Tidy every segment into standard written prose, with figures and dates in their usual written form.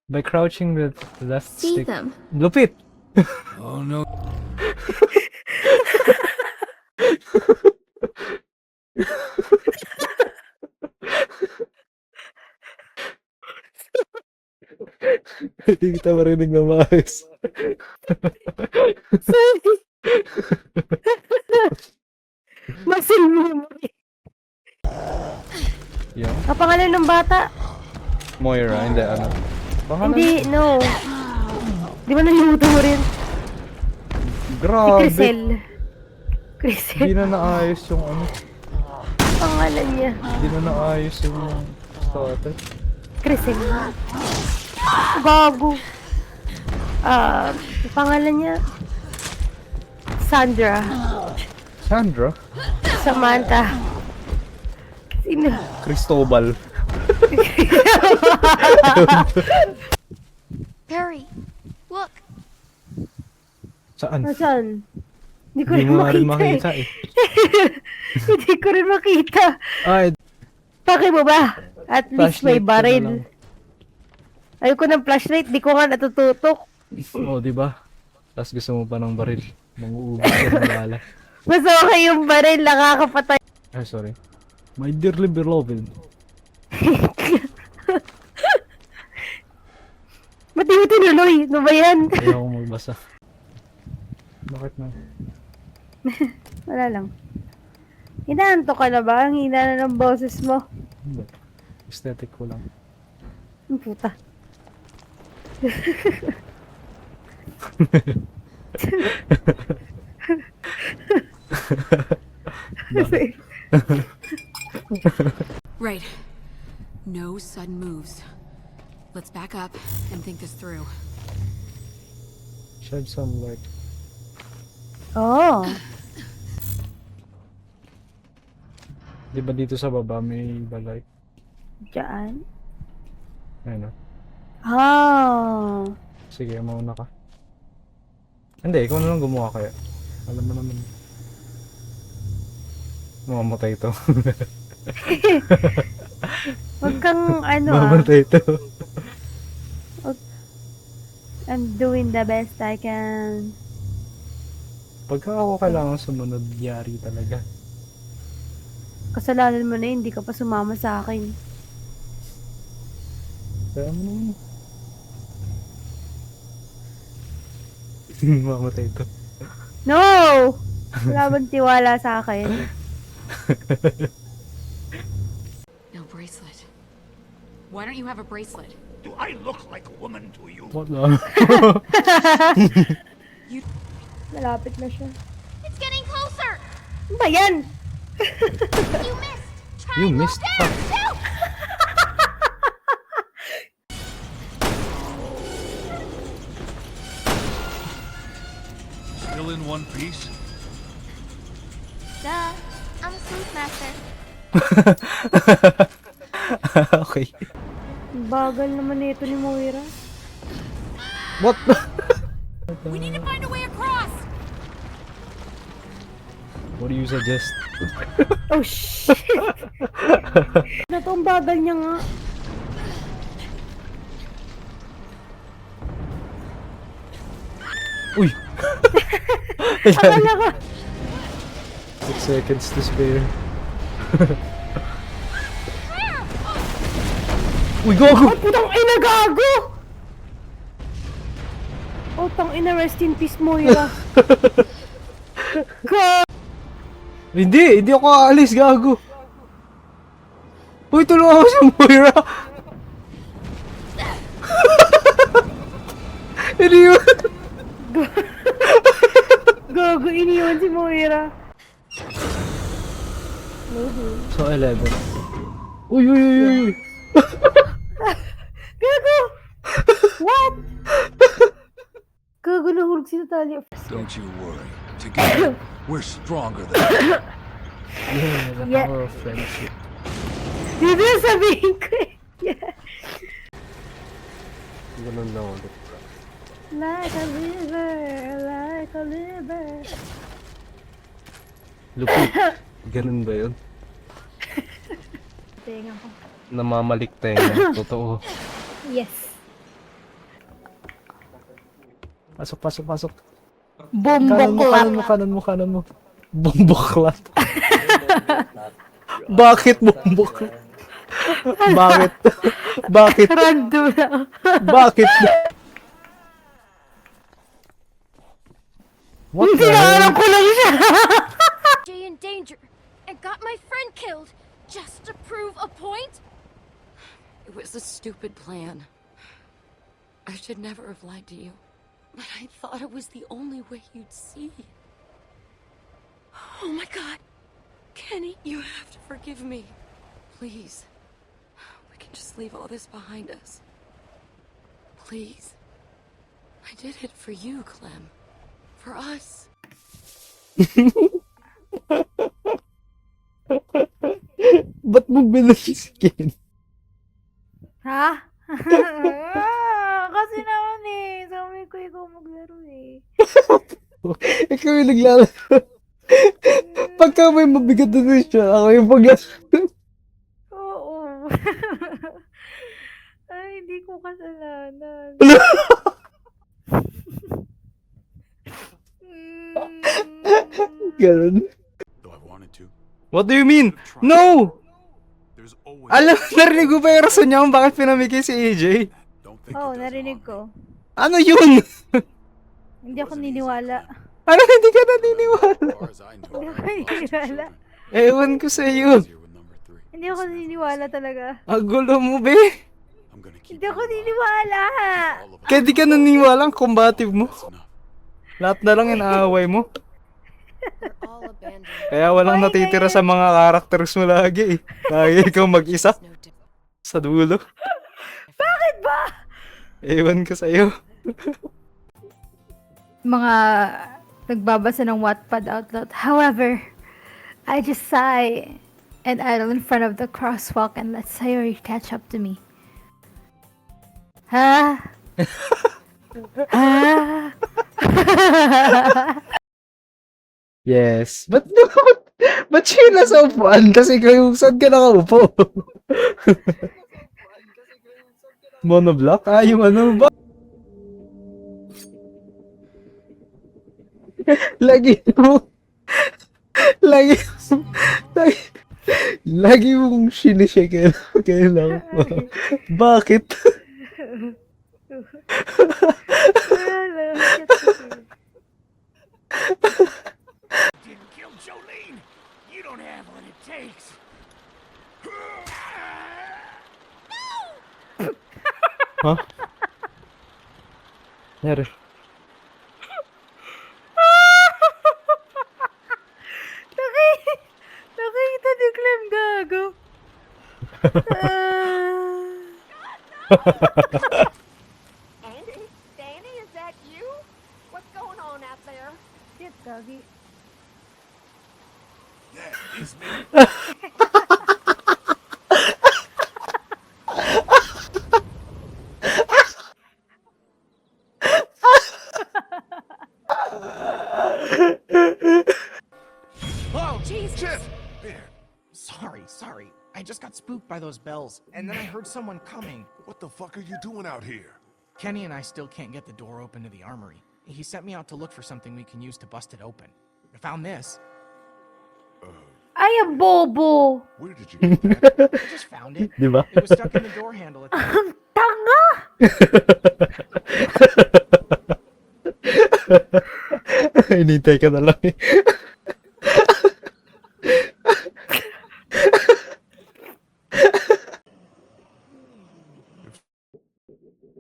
By crouching with left See stick. them. Lupit! Oh no. Hindi kita marinig na maayos. Sorry. Muscle memory. Yung Ang pangalan ng bata? Moira, hindi ano. Pangalan? Hindi, no. Di ba nalimutan mo rin? Si Grabe! Crisel. Hindi Crisel. na naayos yung ano. Pangalan niya. Hindi na naayos yung starter. Crisel. Gago. Pangalan niya? Sandra. Sandra? Samantha. Sino? Cristobal. Perry, look. Saan? Nasaan? Hindi ko Hindi rin mo nga rin makita makita eh. Hindi ko rin makita. Ay, Paki mo ba? At least may flashlight ko na baril. lang. Ayoko ng flashlight, di ko nga natututok. Oo, di ba? Tapos gusto mo pa ng baril. Manguubos ka ng bala. Mas okay yung baril, nakakapatay. Ay, sorry. My dearly beloved. Ba't di mo tinuloy? Ano ba yan? Ayaw akong magbasa. Bakit na? Wala lang. Hinahanto ka na ba? Ang hina na ng boses mo. Hindi. Aesthetic ko lang. Ang puta. Right. No sudden moves. Let's back up and think this through. Shed some light. Oo. Di ba dito sa baba may balay? Diyan. Ayun o. Ah. Sige, mauna ka. Hindi, ikaw na lang gumawa kaya. Alam mo naman. Mamamatay ito. Huwag kang ano Mamamatay ito. I'm doing the best I can. Pagka ako kailangan sumunod, yari talaga. Kasalanan mo na yun, hindi ka pa sumama sa akin. Kaya mo naman. Mamamatay ito. No! Wala bang tiwala sa akin? No bracelet. Why don't you have a bracelet? Do I look like a woman to you? What the? Malapit na siya. It's getting closer. Ano ba yan? You missed. Try You and go missed. down. No! Still in one piece? Duh. I'm a sleuth master. Okay. Bagal naman nito ni Moira. What the? We need to find a way across! What do you suggest? Oh, shit! Na to, ang bagal niya nga. Uy! Akala ko, 6 seconds to spare. Uy, gogo! ay putang ina, gago! Oh, tang ina, rest in peace, Moira. Hindi ako aalis, gago. Uy, tulungan ako si Moira. Hindi yun. Gago, iniwan si Moira. So, 11. Uy. Gago! What? Gago, nahulog si Natalia. Don't you worry. Together, we're stronger than Yeah, the Yeah. power of friendship. Dito sabihin ko eh. Yeah. Ganun lang ulit. Like a river, like a river. Lupit. Ganun ba yun? Tinga ko. Namamalik tayo. Totoo. Yes. Pasok, pasok, pasok. Bomboklat. Kanan mo. Bomboklat. Bakit bomboklat? Bakit? Bakit? Random lang. Bakit? What the hell? Ko lang siya. Jay in danger and got my friend killed just to prove a point? It was a stupid plan. I should never have lied to you. But I thought it was the only way you'd see. Oh my God. Kenny, you have to forgive me. Please. We can just leave all this behind us. Please. I did it for you, Clem. For us. Ba't mo binaskin? Ha? Kasi naman eh. Sabi ko ikaw maglaro eh. Ikaw yung naglalaro. Pagka may mabigat na siya, ako yung paglaro. Oo. Ay, hindi ko kasalanan. Ganun. Though I wanted to. What do you mean? No! There's always. Alam, narinig ko pa yung rason niya kung bakit pinamigay si AJ. Don't think Oo, it does narinig harm ko. Ano yun? Hindi ako niniwala. Ano, hindi ka naniniwala? me. As far as I knew, Hindi I ako had lost two niniwala. children. Ewan ko sa iyo. Here with number 3. Hindi ako niniwala talaga. Ang gulo mo, be. I'm gonna keep Hindi ako you alive. niniwala. All of us. Kaya di ka naniniwala ang combative mo. That's enough. Lahat na lang inaaway mo. All abandoned. Kaya walang natitira sa mga characters mo lagi eh. Lagi ikaw mag-isa No different. sa dulo. Bakit ba? Ewan ko sa iyo. Mga nagbabasa ng Wattpad out loud. However, I just sigh and idle in front of the crosswalk and let Sayori catch up to me. Ha? Ha? Yes. Ba't siya nasa upuan? Kasi kayo, saan ka nakaupo? Monoblock? Ah, yung ano ba? Lagi mo. Lagi mong sinishake. Kailangan mo. Bakit? Didn't kill Jolene. You don't have what it takes. Ha? Nere. Nakita ni Clem gago. Andy? Danny, is that you? What's going on out there? Shit, doggy. That is me. Oh, Jesus. shit! There. Sorry. I just got spooked by those bells, and then I heard someone coming. What the fuck are you doing out here? Kenny and I still can't get the door open to the armory. He sent me out to look for something we can use to bust it open. I found this. Ay, ang bobo. Where did you get that? I just found it. Di ba? It was stuck in the door handle at the Ang tanga! Hinintay ka na lang eh.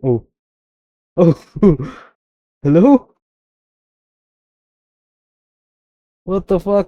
Oh. Oh. Hello? What the fuck?